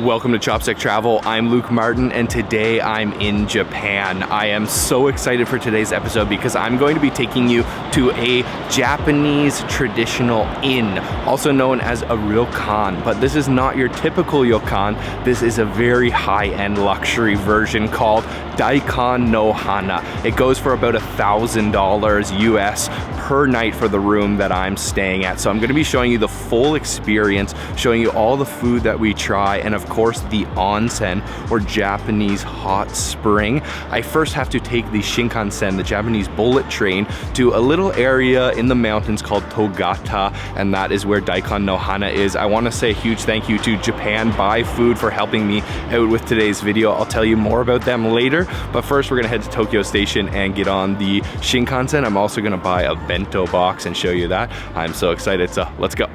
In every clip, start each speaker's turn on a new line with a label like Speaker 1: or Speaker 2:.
Speaker 1: Welcome to Chopstick Travel. I'm Luke Martin and today I'm in Japan. I am so excited for today's episode because I'm going to be taking you to a Japanese traditional inn, also known as a Ryokan. But this is not your typical Ryokan. This is a very high-end luxury version called Daikon no Hana. It goes for about $1,000 US per night for the room that I'm staying at. So I'm going to be showing you the full experience, showing you all the food that we try, and of course the onsen, or Japanese hot spring. I first have to take the Shinkansen, the Japanese bullet train, to a little area in the mountains called Togata, and that is where Daikon no Hana is. I want to say a huge thank you to Japan Buy Food for helping me out with today's video. I'll tell you more about them later, but first we're going to head to Tokyo Station and get on the Shinkansen. I'm also going to buy a bento box and show you that. I'm so excited, so let's go.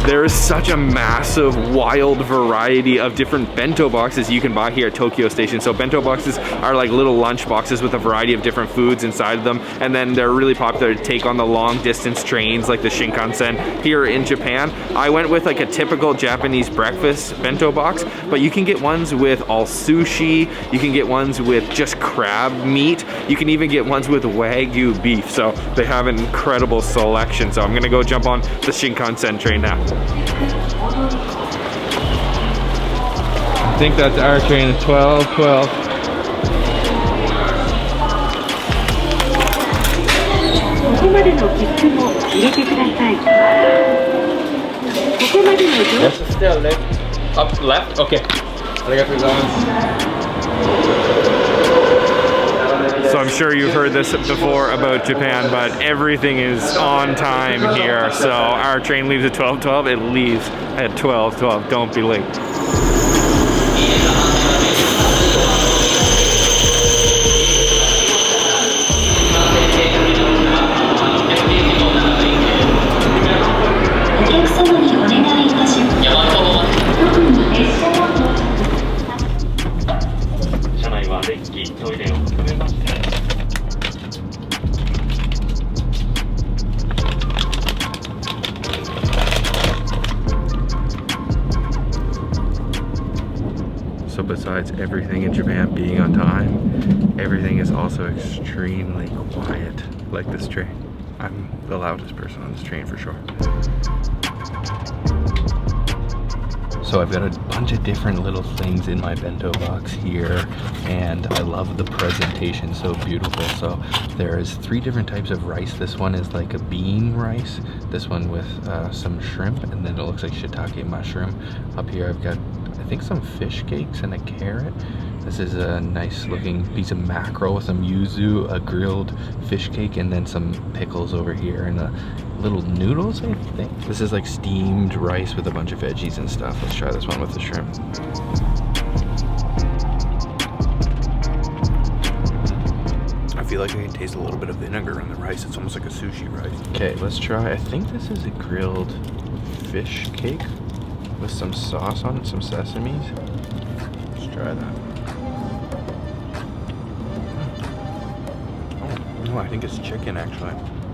Speaker 1: There is such a massive, wild variety of different bento boxes you can buy here at Tokyo Station. So bento boxes are like little lunch boxes with a variety of different foods inside of them. And then they're really popular to take on the long distance trains like the Shinkansen here in Japan. I went with like a typical Japanese breakfast bento box, but you can get ones with all sushi. You can get ones with just crab meat. You can even get ones with Wagyu beef. So they have an incredible selection. So I'm gonna go jump on the Shinkansen train now.
Speaker 2: I think that's our train at 12:12. Yes, it's still left. Up left? Okay.
Speaker 1: So I'm sure you've heard this before about Japan, but everything is on time here. So our train leaves at 12:12. It leaves at 12:12. Don't be late. So besides everything in Japan being on time, everything is also extremely quiet, like this train. I'm the loudest person on this train for sure. So I've got a bunch of different little things in my bento box here, and I love the presentation, so beautiful. So there's 3 different types of rice. This one is like a bean rice, this one with some shrimp, and then it looks like shiitake mushroom. Up here I've got, I think, some fish cakes and a carrot. This is a nice looking piece of mackerel with some yuzu, a grilled fish cake, and then some pickles over here, and a little noodles, I think. This is like steamed rice with a bunch of veggies and stuff. Let's try this one with the shrimp. I feel like I can taste a little bit of vinegar in the rice. It's almost like a sushi rice. Okay, let's try. I think this is a grilled fish cake with some sauce on it, some sesames. Let's try that. Oh, I think it's chicken actually.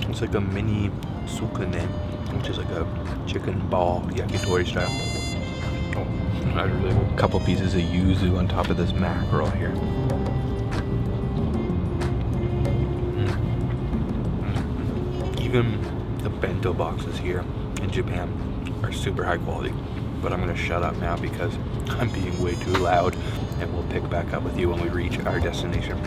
Speaker 1: It's like a mini sukune, which is like a chicken ball, yakitori style. Oh, I really want a couple pieces of yuzu on top of this mackerel here. Even the bento boxes here in Japan are super high quality. But I'm gonna shut up now because I'm being way too loud, and we'll pick back up with you when we reach our destination.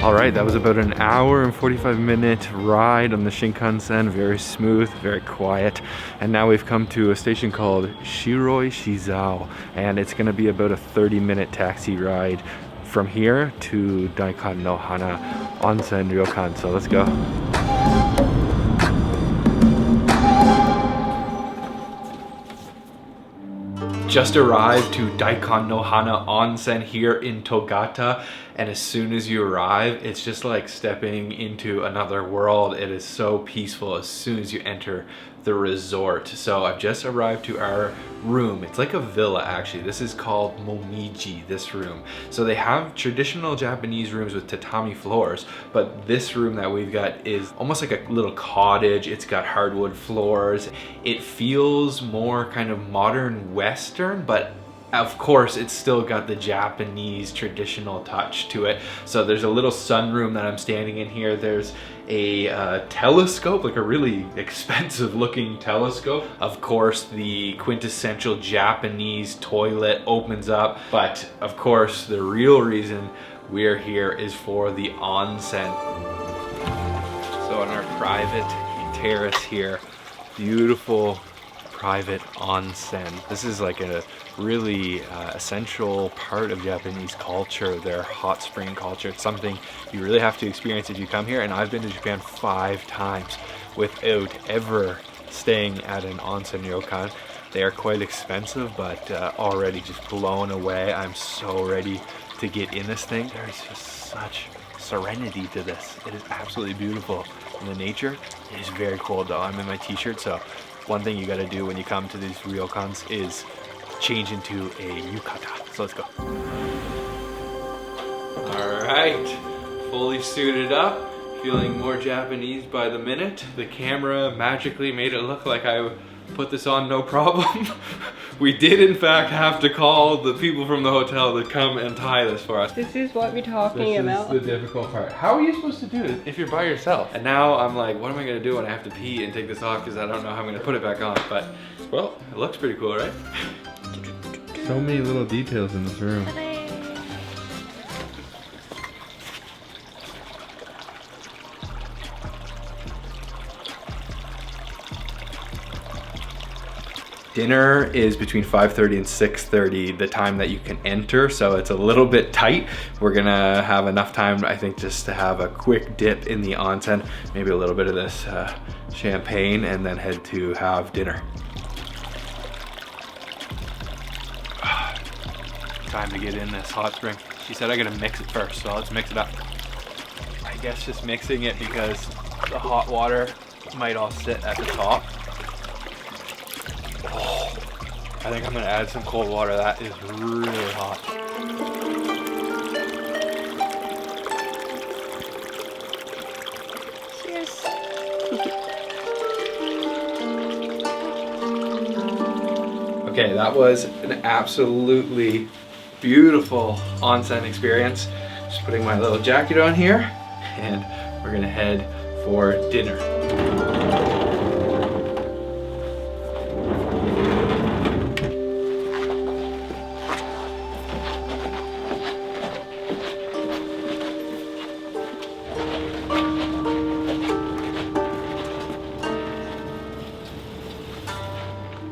Speaker 1: All right, that was about an hour and 45-minute ride on the Shinkansen. Very smooth, very quiet. And now we've come to a station called Shiroi Shizao, and it's gonna be about a 30-minute taxi ride from here to Daikon no Hana Onsen Ryokan. So let's go. Just arrived to Daikon no Hana Onsen here in Togata, and as soon as you arrive, it's just like stepping into another world. It is so peaceful as soon as you enter the resort. So I've just arrived to our room. It's like a villa actually. This is called Momiji, this room. So they have traditional Japanese rooms with tatami floors, but this room that we've got is almost like a little cottage. It's got hardwood floors. It feels more kind of modern Western, but of course, it's still got the Japanese traditional touch to it. So there's a little sunroom that I'm standing in here. There's a telescope, like a really expensive looking telescope. Of course, the quintessential Japanese toilet opens up. But of course, the real reason we're here is for the onsen. So on our private terrace here, beautiful private onsen. This is like a really essential part of Japanese culture, their hot spring culture. It's something you really have to experience if you come here, and I've been to Japan 5 times without ever staying at an onsen ryokan. They are quite expensive, but already just blown away. I'm so ready to get in this thing. There's just such serenity to this. It is absolutely beautiful. And the nature is very cold though. I'm in my t-shirt, so one thing you gotta do when you come to these ryokans is change into a yukata. So let's go. All right, fully suited up, feeling more Japanese by the minute. The camera magically made it look like I put this on no problem. We did in fact have to call the people from the hotel to come and tie this for us.
Speaker 3: This is what we're talking about.
Speaker 1: This is the difficult part. How are you supposed to do it if you're by yourself? And now I'm like, what am I gonna do when I have to pee and take this off because I don't know how I'm gonna put it back on. But, well, it looks pretty cool, right?
Speaker 2: So many little details in this room.
Speaker 1: Dinner is between 5:30 and 6:30, the time that you can enter, so it's a little bit tight. We're gonna have enough time, I think, just to have a quick dip in the onsen, maybe a little bit of this champagne, and then head to have dinner. Time to get in this hot spring. She said I gotta mix it first, so let's mix it up. I guess just mixing it because the hot water might all sit at the top. Oh, I think I'm gonna add some cold water. That is really hot.
Speaker 3: Cheers.
Speaker 1: Okay, that was an absolutely beautiful onsen experience. Just putting my little jacket on here, and we're gonna head for dinner.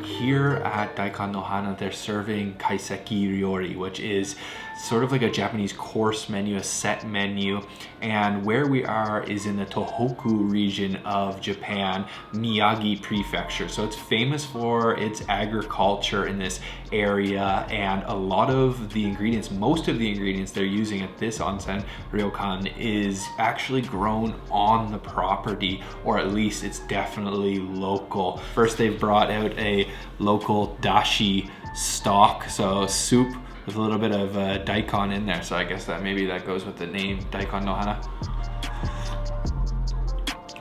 Speaker 1: Here at Daikon no Hana, they're serving Kaiseki Ryori, which is sort of like a Japanese course menu, a set menu. And where we are is in the Tohoku region of Japan, Miyagi Prefecture. So it's famous for its agriculture in this area, and a lot of the ingredients, most of the ingredients they're using at this onsen ryokan is actually grown on the property, or at least it's definitely local. First, they've brought out a local dashi stock, so soup with a little bit of daikon in there. So I guess that maybe that goes with the name Daikon no Hana.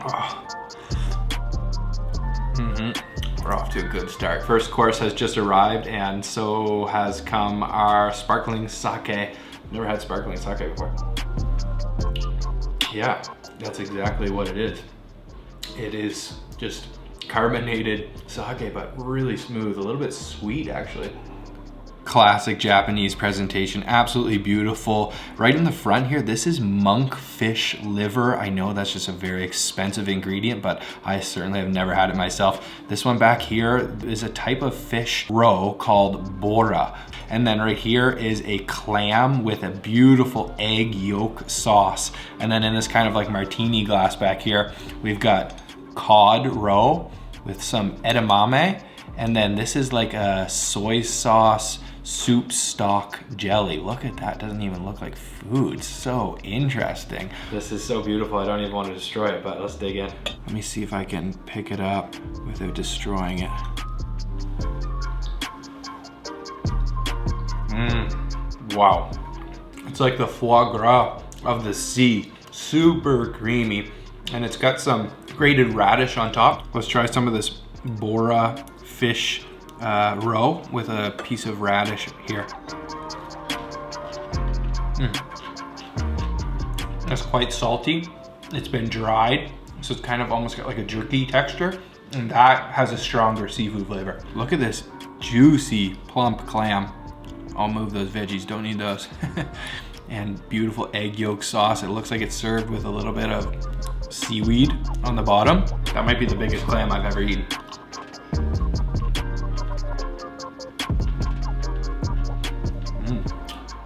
Speaker 1: Oh. We're off to a good start. First course has just arrived, and so has come our sparkling sake. Never had sparkling sake before. Yeah, that's exactly what it is. It is just carbonated sake, but really smooth, a little bit sweet actually. Classic Japanese presentation, absolutely beautiful. Right in the front here, this is monk fish liver. I know that's just a very expensive ingredient, but I certainly have never had it myself. This one back here is a type of fish roe called bora. And then right here is a clam with a beautiful egg yolk sauce. And then in this kind of like martini glass back here, we've got cod roe with some edamame. And then this is like a soy sauce soup stock jelly. Look at that, doesn't even look like food. So interesting. This is so beautiful, I don't even want to destroy it, but let's dig in. Let me see if I can pick it up without destroying it. Wow. It's like the foie gras of the sea. Super creamy. And it's got some grated radish on top. Let's try some of this Bora fish roe with a piece of radish here. That's quite salty. It's been dried, so it's kind of almost got like a jerky texture, and that has a stronger seafood flavor. Look at this juicy, plump clam. I'll move those veggies, don't need those. And beautiful egg yolk sauce. It looks like it's served with a little bit of seaweed on the bottom. That might be the biggest clam I've ever eaten.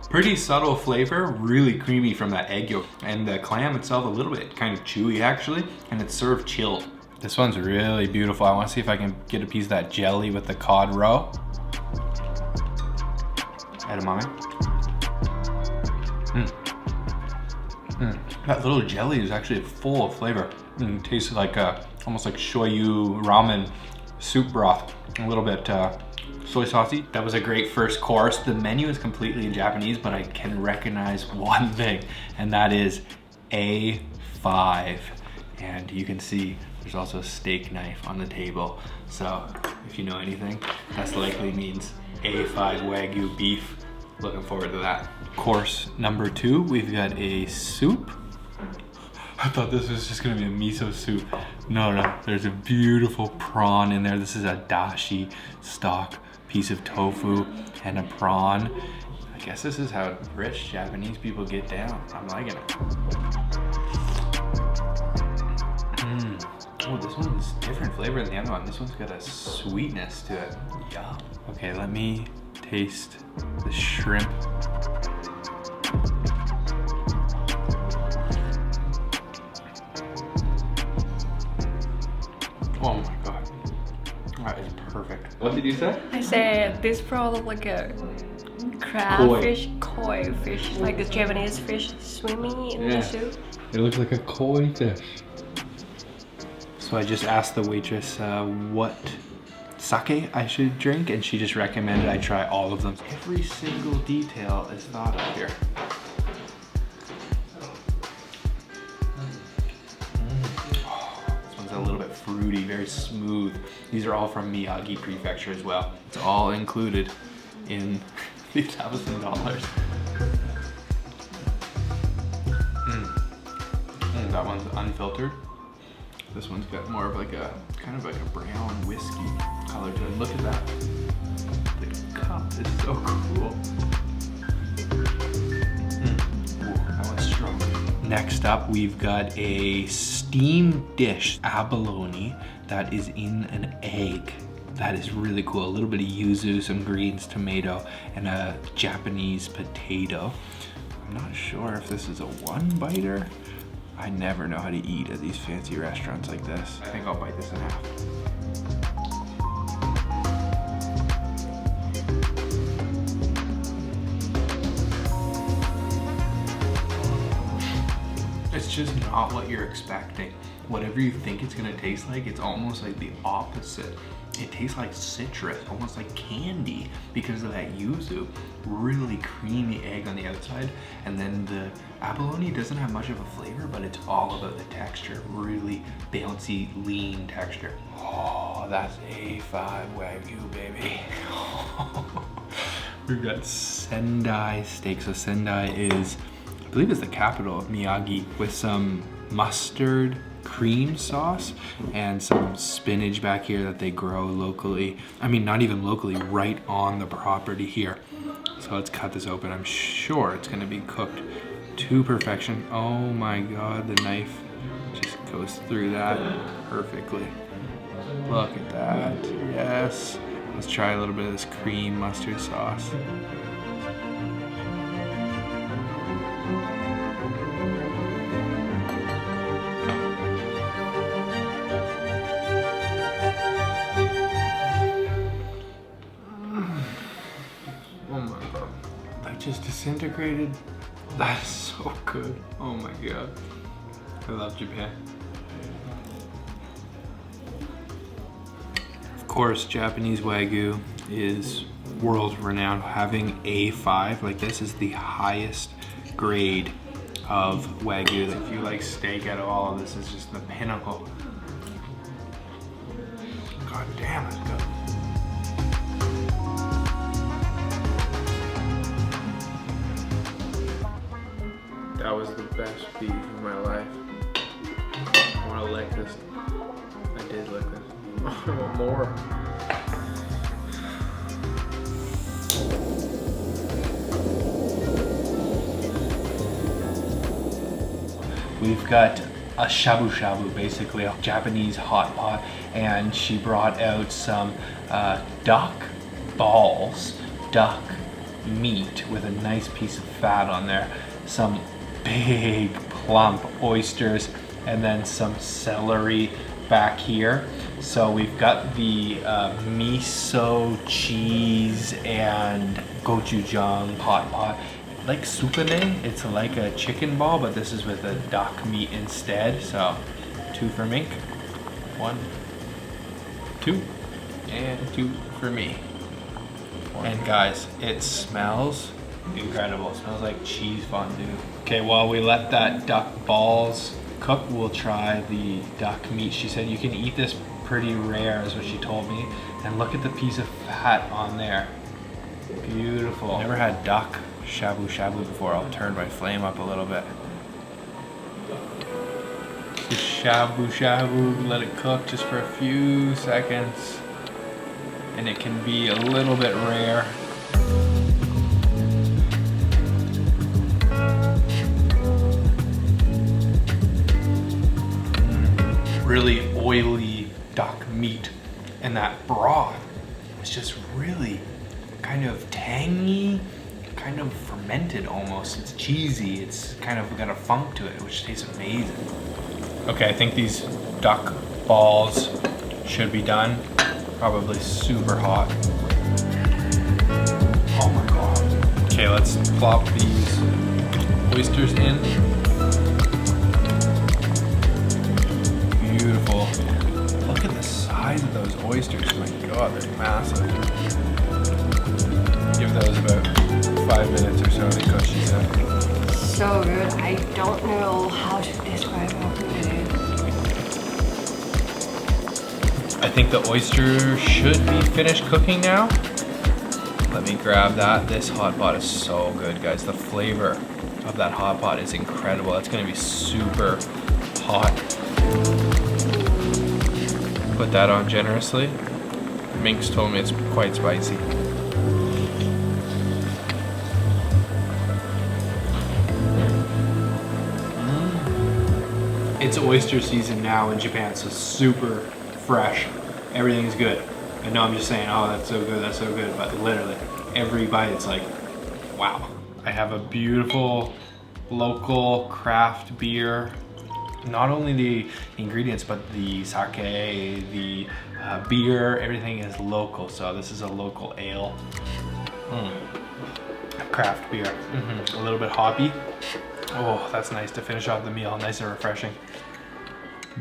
Speaker 1: Pretty subtle flavor, really creamy from that egg yolk. And the clam itself a little bit kind of chewy actually, and it's served chilled. This one's really beautiful. I want to see if I can get a piece of that jelly with the cod roe. Edamame. That little jelly is actually full of flavor. It tastes like almost like shoyu ramen soup broth. A little bit soy saucy. That was a great first course. The menu is completely in Japanese, but I can recognize one thing, and that is A5. And you can see there's also a steak knife on the table. So if you know anything, that likely means A5 Wagyu beef. Looking forward to that. Course number 2, we've got a soup. I thought this was just gonna be a miso soup. No, there's a beautiful prawn in there. This is a dashi stock piece of tofu and a prawn. I guess this is how rich Japanese people get down. I'm liking it. Oh, this one's different flavor than the other one. This one's got a sweetness to it. Yum. Okay, let me taste the shrimp. Oh my god, that is perfect. What did you say?
Speaker 3: I said this probably like a crab fish, koi fish, like the Japanese fish swimming in the soup.
Speaker 2: It looks like a koi fish.
Speaker 1: So I just asked the waitress what sake I should drink, and she just recommended I try all of them. Every single detail is thought of here. This one's a little bit fruity, very smooth. These are all from Miyagi Prefecture as well. It's all included in the $1,000. That one's unfiltered. This one's got more of like a kind of like a brown whiskey color to it. Look at that. The cup is so cool. Ooh, that one's strong. Next up, we've got a steamed dish, abalone, that is in an egg. That is really cool. A little bit of yuzu, some greens, tomato, and a Japanese potato. I'm not sure if this is a one-biter. I never know how to eat at these fancy restaurants like this. I think I'll bite this in half. It's just not what you're expecting. Whatever you think it's gonna taste like, it's almost like the opposite. It tastes like citrus, almost like candy because of that yuzu. Really creamy egg on the outside, and then the abalone doesn't have much of a flavor, but it's all about the texture. Really bouncy, lean texture. Oh, that's A5 Wagyu, baby. We've got Sendai steak. So Sendai is, I believe it's the capital of Miyagi, with some mustard cream sauce and some spinach back here that they grow locally. I mean, not even locally, right on the property here. So let's cut this open. I'm sure it's gonna be cooked to perfection. Oh my God, the knife just goes through that perfectly. Look at that, yes. Let's try a little bit of this cream mustard sauce. Oh my god. That just disintegrated. That is so good. Oh my god. I love Japan. Of course, Japanese Wagyu is world renowned. Having A5 like this is the highest grade of Wagyu. If you like steak at all, this is just the pinnacle. God damn, it's good. That was the best beef of my life. I want to lick this. I did lick this. I want more. We've got a shabu shabu, basically a Japanese hot pot, and she brought out some duck balls, duck meat with a nice piece of fat on there, some big plump oysters, and then some celery back here. So we've got the miso, cheese, and gochujang hot pot. Like supane, it's like a chicken ball, but this is with a duck meat instead. So 2 for Mink, 1, 2, and 2 for me. And guys, it smells incredible. It smells like cheese fondue. Okay, while we let that duck balls cook, we'll try the duck meat. She said you can eat this pretty rare is what she told me. And look at the piece of fat on there. Beautiful. Never had duck shabu shabu before. I'll turn my flame up a little bit. Just shabu shabu, let it cook just for a few seconds. And it can be a little bit rare. Really oily duck meat, and that broth is just really kind of tangy, kind of fermented almost. It's cheesy, it's kind of got a funk to it, which tastes amazing. Okay, I think these duck balls should be done. Probably super hot. Oh my god. Okay, let's plop these oysters in. Beautiful. Look at the size of those oysters. Oh my god, they're massive. Give those about 5 minutes or so to cook, she said.
Speaker 3: So good. I don't know how to describe how good it is.
Speaker 1: I think the oyster should be finished cooking now. Let me grab that. This hot pot is so good, guys. The flavor of that hot pot is incredible. It's gonna be super hot. Put that on generously. Mink's told me it's quite spicy. It's oyster season now in Japan, so super fresh. Everything's good. I know I'm just saying, oh, that's so good, but literally every bite it's like, wow. I have a beautiful local craft beer. Not only the ingredients, but the sake, the beer, everything is local. So this is a local ale. Craft beer. A little bit hoppy. Oh, that's nice to finish off the meal. Nice and refreshing.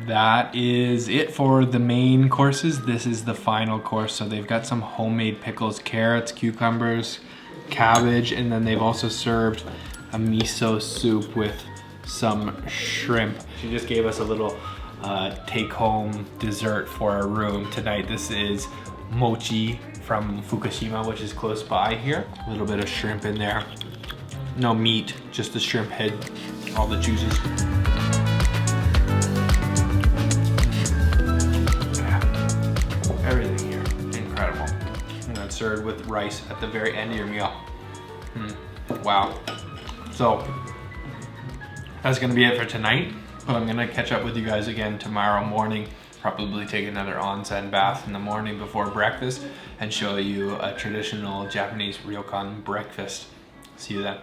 Speaker 1: That is it for the main courses. This is the final course. So they've got some homemade pickles, carrots, cucumbers, cabbage, and then they've also served a miso soup with some shrimp. She just gave us a little take-home dessert for our room tonight. This is mochi from Fukushima, which is close by here. A little bit of shrimp in there. No meat, just the shrimp head, all the juices. Everything here, incredible. And then served with rice at the very end of your meal. Wow. So, that's gonna be it for tonight, but I'm gonna catch up with you guys again tomorrow morning probably take another onsen bath in the morning before breakfast and show you a traditional Japanese Ryokan breakfast. See you then.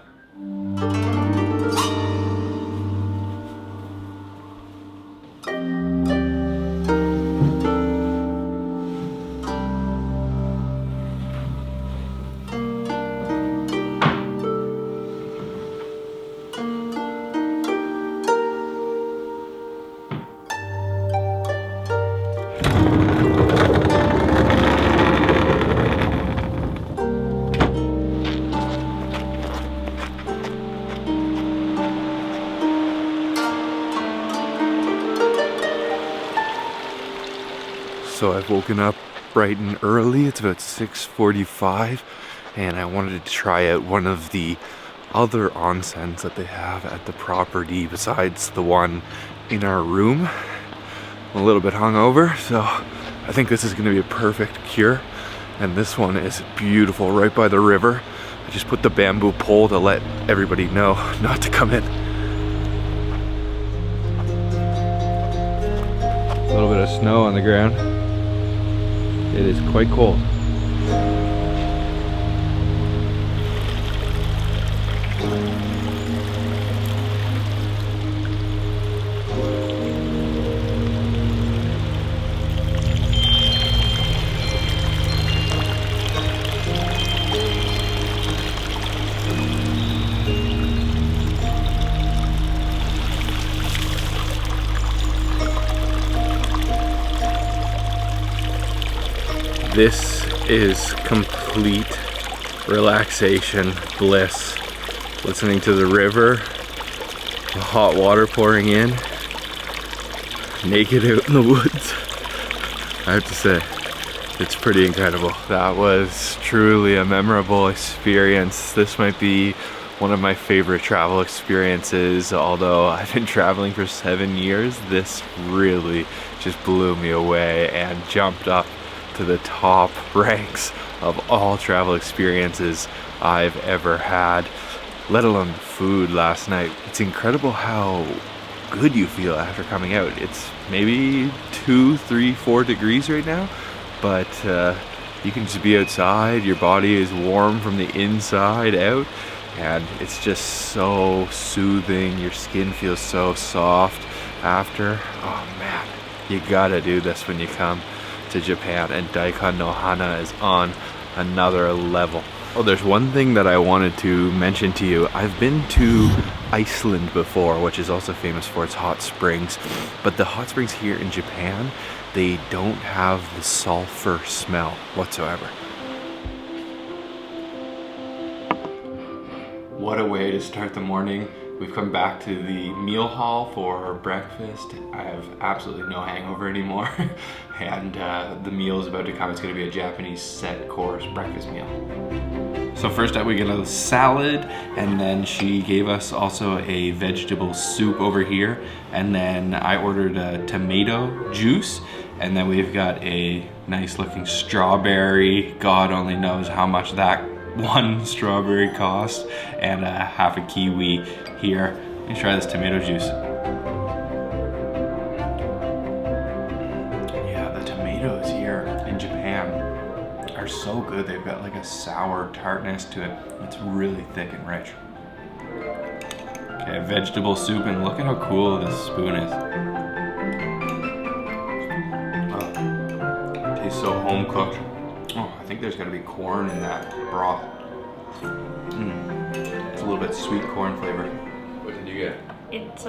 Speaker 1: So I've woken up bright and early. It's about 6:45 and I wanted to try out one of the other onsens that they have at the property besides the one in our room. I'm a little bit hungover, so I think this is going to be a perfect cure. And this one is beautiful, right by the river. I just put the bamboo pole to let everybody know not to come in.
Speaker 2: A little bit of snow on the ground. It is quite cold.
Speaker 1: This is complete relaxation bliss. Listening to the river, the hot water pouring in, naked out in the woods. I have to say, it's pretty incredible. That was truly a memorable experience. This might be one of my favorite travel experiences. Although I've been traveling for 7 years, this really just blew me away and jumped up to the top ranks of all travel experiences I've ever had, let alone the food last night. It's incredible how good you feel after coming out. It's maybe 2, 3, 4 degrees right now, but you can just be outside, your body is warm from the inside out, and it's just so soothing. Your skin feels so soft after. Oh man, you gotta do this when you come to Japan, and Daikon no Hana is on another level. Oh, there's one thing that I wanted to mention to you. I've been to Iceland before, which is also famous for its hot springs, but the hot springs here in Japan, they don't have the sulfur smell whatsoever. What a way to start the morning. We've come back to the meal hall for breakfast. I have absolutely no hangover anymore. And the meal is about to come. It's gonna be a Japanese set course breakfast meal. So first up we get a salad, and then she gave us also a vegetable soup over here. And then I ordered a tomato juice. And then we've got a nice looking strawberry. God only knows how much that one strawberry cost, and half a kiwi here. Let me try this tomato juice. Yeah, the tomatoes here in Japan are so good. They've got like a sour tartness to it. It's really thick and rich. Okay, vegetable soup, and look at how cool this spoon is. Oh, it tastes so home cooked. Oh, I think there's gotta be corn in that broth. It's a little bit sweet corn flavor. What did you get?
Speaker 3: It's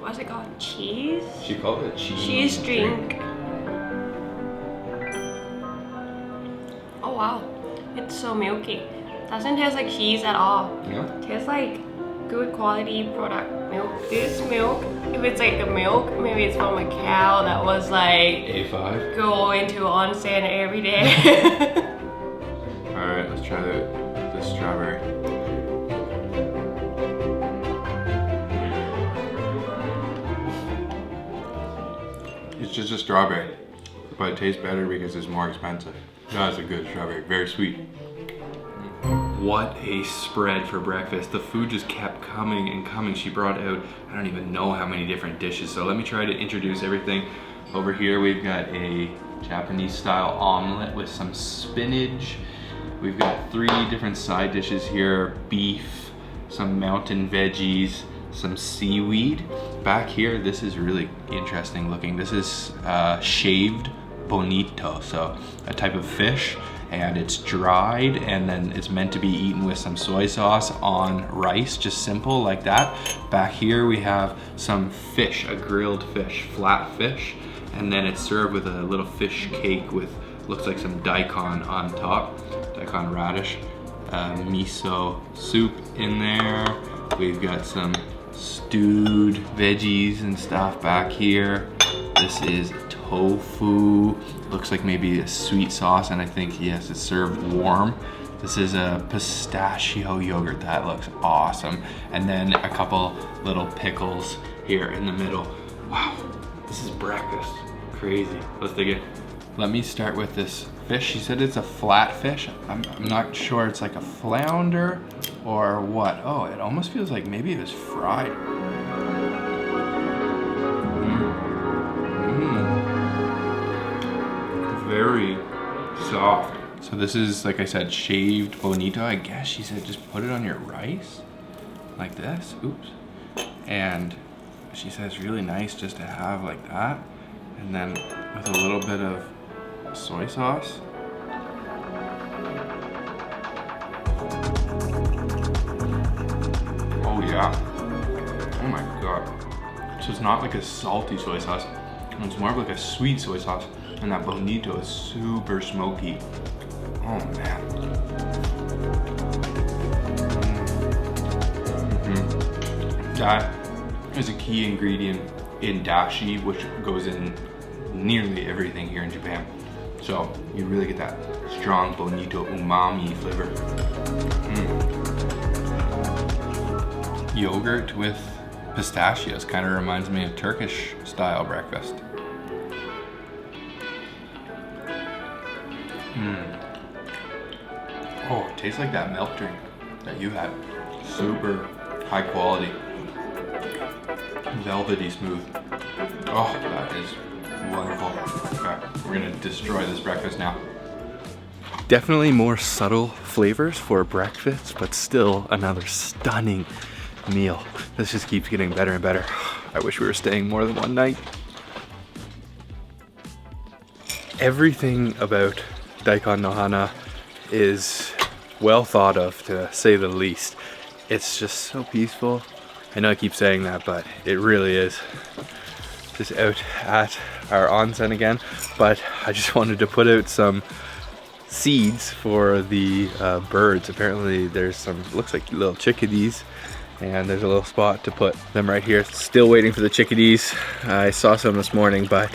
Speaker 3: what's it called? Cheese?
Speaker 1: She called it a
Speaker 3: Cheese drink. Oh wow, it's so milky. Doesn't taste like cheese at all.
Speaker 1: Yeah.
Speaker 3: Tastes like good quality product milk. This milk, if it's like the milk, maybe it's from a cow that was like
Speaker 1: A5.
Speaker 3: going to onsen every day.
Speaker 1: Alright, let's try this strawberry. It's just a strawberry, but it tastes better because it's more expensive. That's a good strawberry, very sweet. What a spread for breakfast. The food just kept coming and coming. She brought out, I don't even know how many different dishes. So let me try to introduce everything. Over here we've got a Japanese style omelet with some spinach. We've got 3 different side dishes here: beef, some mountain veggies, some seaweed. Back here, this is really interesting looking. This is shaved bonito, so a type of fish, and it's dried and then it's meant to be eaten with some soy sauce on rice, just simple like that. Back here we have some fish, a grilled fish, flat fish, and then it's served with a little fish cake with, looks like some daikon on top, daikon radish, miso soup in there. We've got some stewed veggies and stuff back here. This is tofu, looks like maybe a sweet sauce, and I think, yes, it's served warm. This is a pistachio yogurt, that looks awesome. And then a couple little pickles here in the middle. Wow, this is breakfast, crazy. Let's dig in. Let me start with this fish. She said it's a flat fish. I'm not sure it's like a flounder or what. Oh, it almost feels like maybe it was fried. Very soft. So this is, like I said, shaved bonito. I guess she said just put it on your rice like this. Oops. And she says really nice just to have like that. And then with a little bit of soy sauce. Oh yeah. Oh my god. So it's not like a salty soy sauce. It's more of like a sweet soy sauce. And that bonito is super smoky. Oh man. That is a key ingredient in dashi, which goes in nearly everything here in Japan. So you really get that strong bonito umami flavor. Yogurt with pistachios kind of reminds me of Turkish style breakfast. Oh, it tastes like that milk drink that you had. Super high quality. Velvety smooth. Oh, that is wonderful. Okay, we're gonna destroy this breakfast now. Definitely more subtle flavors for breakfast, but still another stunning meal. This just keeps getting better and better. I wish we were staying more than one night. Everything about Daikon no Hana is well thought of, to say the least. It's just so peaceful. I know I keep saying that, but it really is. Just out at our onsen again, but I just wanted to put out some seeds for the birds. Apparently there's some, looks like little chickadees, and there's a little spot to put them right here. Still waiting for the chickadees. I saw some this morning, but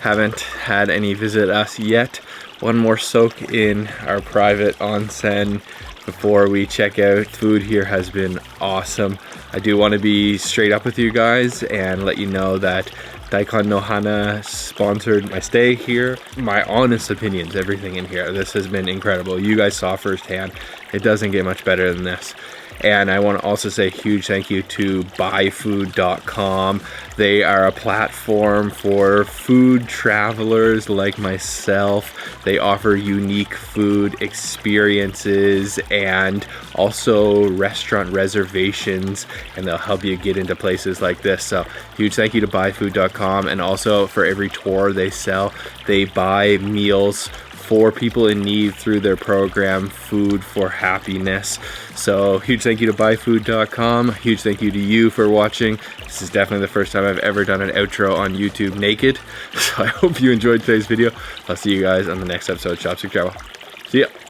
Speaker 1: haven't had any visit us yet. One more soak in our private onsen before we check out. Food here has been awesome. I do want to be straight up with you guys and let you know that Daikon no Hana sponsored my stay here. My honest opinions, everything in here, this has been incredible. You guys saw firsthand, it doesn't get much better than this. And I want to also say a huge thank you to buyfood.com. They are a platform for food travelers like myself. They offer unique food experiences and also restaurant reservations, and they'll help you get into places like this. So huge thank you to buyfood.com. And also for every tour they sell, they buy meals for people in need through their program, Food for Happiness. So huge thank you to buyfood.com. Huge thank you to you for watching. This is definitely the first time I've ever done an outro on YouTube naked. So I hope you enjoyed today's video. I'll see you guys on the next episode of Chopstick Travel. See ya.